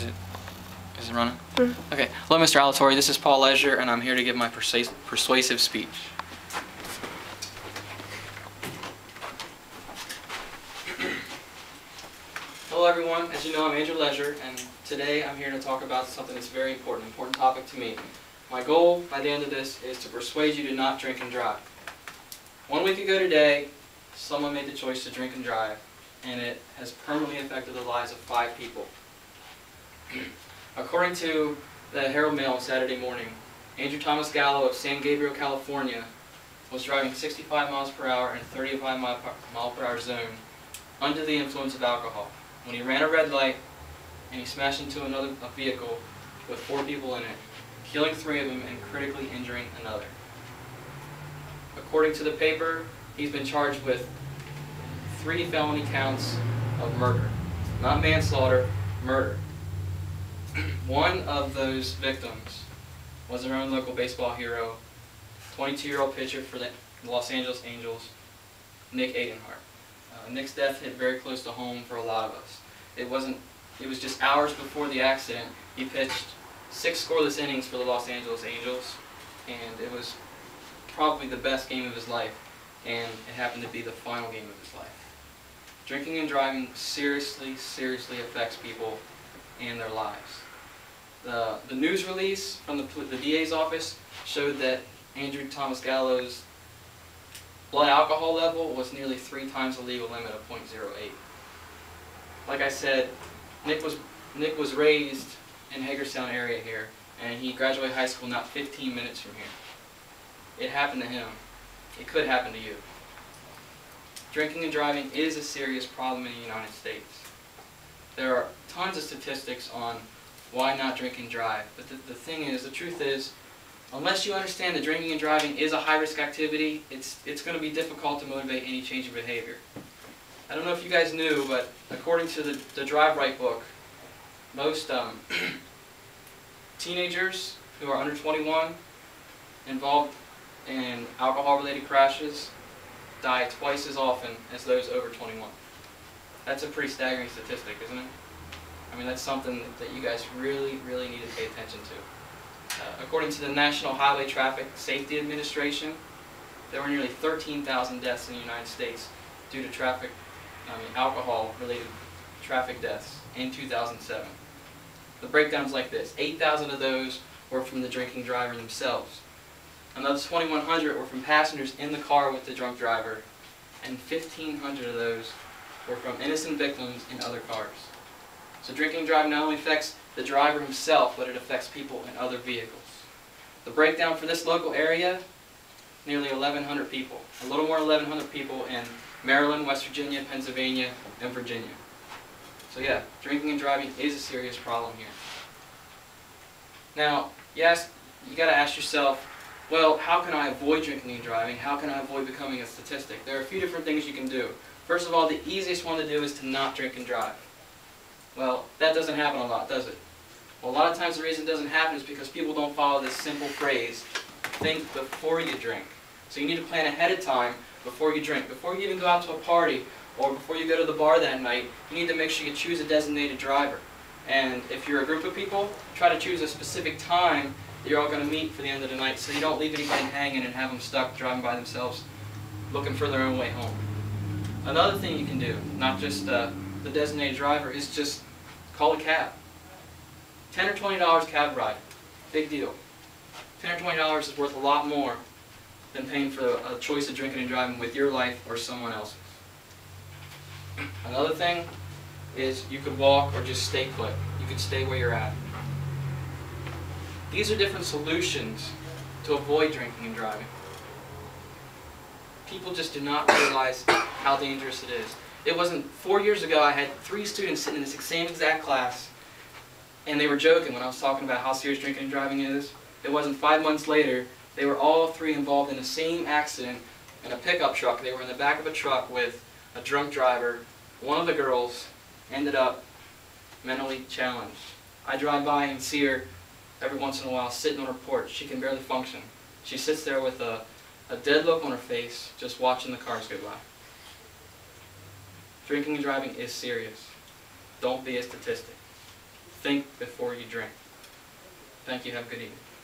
Is it running? Okay. Hello, Mr. Alatorre. This is Paul Leisure, and I'm here to give my persuasive speech. Hello, everyone. As you know, I'm Andrew Leisure, and today I'm here to talk about something that's very important topic to me. My goal by the end of this is to persuade you to not drink and drive. 1 week ago today, someone made the choice to drink and drive, and it has permanently affected the lives of 5 people. According to the Herald Mail on Saturday morning, Andrew Thomas Gallo of San Gabriel, California, was driving 65 miles per hour in a 35 mile per hour zone under the influence of alcohol when he ran a red light and he smashed into a vehicle with 4 people in it, killing 3 of them and critically injuring another. According to the paper, he's been charged with 3 felony counts of murder. Not manslaughter, murder. One of those victims was our own local baseball hero, 22-year-old pitcher for the Los Angeles Angels, Nick Adenhart. Nick's death hit very close to home for a lot of us. It was just hours before the accident. He pitched 6 scoreless innings for the Los Angeles Angels, and it was probably the best game of his life, and it happened to be the final game of his life. Drinking and driving seriously affects people and their lives. The news release from the DA's office showed that Andrew Thomas Gallo's blood alcohol level was nearly 3 times the legal limit of 0.08. Like I said, Nick was raised in Hagerstown area here, and he graduated high school not 15 minutes from here. It happened to him. It could happen to you. Drinking and driving is a serious problem in the United States. There are tons of statistics on why not drink and drive, but the truth is, unless you understand that drinking and driving is a high-risk activity, it's going to be difficult to motivate any change in behavior. I don't know if you guys knew, but according to the Drive Right book, most teenagers who are under 21 involved in alcohol-related crashes die twice as often as those over 21. That's a pretty staggering statistic, isn't it? I mean, that's something that you guys really need to pay attention to. According to the National Highway Traffic Safety Administration, there were nearly 13,000 deaths in the United States due to alcohol-related traffic deaths in 2007. The breakdown's like this: 8,000 of those were from the drinking driver themselves. Another 2,100 were from passengers in the car with the drunk driver, and 1,500 of those were from innocent victims in other cars. So drinking and driving not only affects the driver himself, but it affects people in other vehicles. The breakdown for this local area, nearly 1,100 people. A little more than 1,100 people in Maryland, West Virginia, Pennsylvania, and Virginia. So yeah, drinking and driving is a serious problem here. Now, you got to ask yourself, well, how can I avoid drinking and driving? How can I avoid becoming a statistic? There are a few different things you can do. First of all, the easiest one to do is to not drink and drive. Well, that doesn't happen a lot, does it? Well, a lot of times the reason it doesn't happen is because people don't follow this simple phrase, think before you drink. So you need to plan ahead of time before you drink. Before you even go out to a party or before you go to the bar that night, you need to make sure you choose a designated driver. And if you're a group of people, try to choose a specific time that you're all going to meet for the end of the night so you don't leave anybody hanging and have them stuck driving by themselves looking for their own way home. Another thing you can do, not just the designated driver, is just call a cab. $10 or $20 cab ride. Big deal. $10 or $20 is worth a lot more than paying for a choice of drinking and driving with your life or someone else's. Another thing is you could walk or just stay put. You could stay where you're at. These are different solutions to avoid drinking and driving. People just do not realize how dangerous it is. It wasn't 4 years ago I had 3 students sitting in this same exact class, and they were joking when I was talking about how serious drinking and driving is. It wasn't 5 months later, they were all 3 involved in the same accident in a pickup truck. They were in the back of a truck with a drunk driver. One of the girls ended up mentally challenged. I drive by and see her every once in a while sitting on her porch. She can barely function. She sits there with a dead look on her face, just watching the cars go by. Drinking and driving is serious. Don't be a statistic. think before you drink. Thank you. Have a good evening.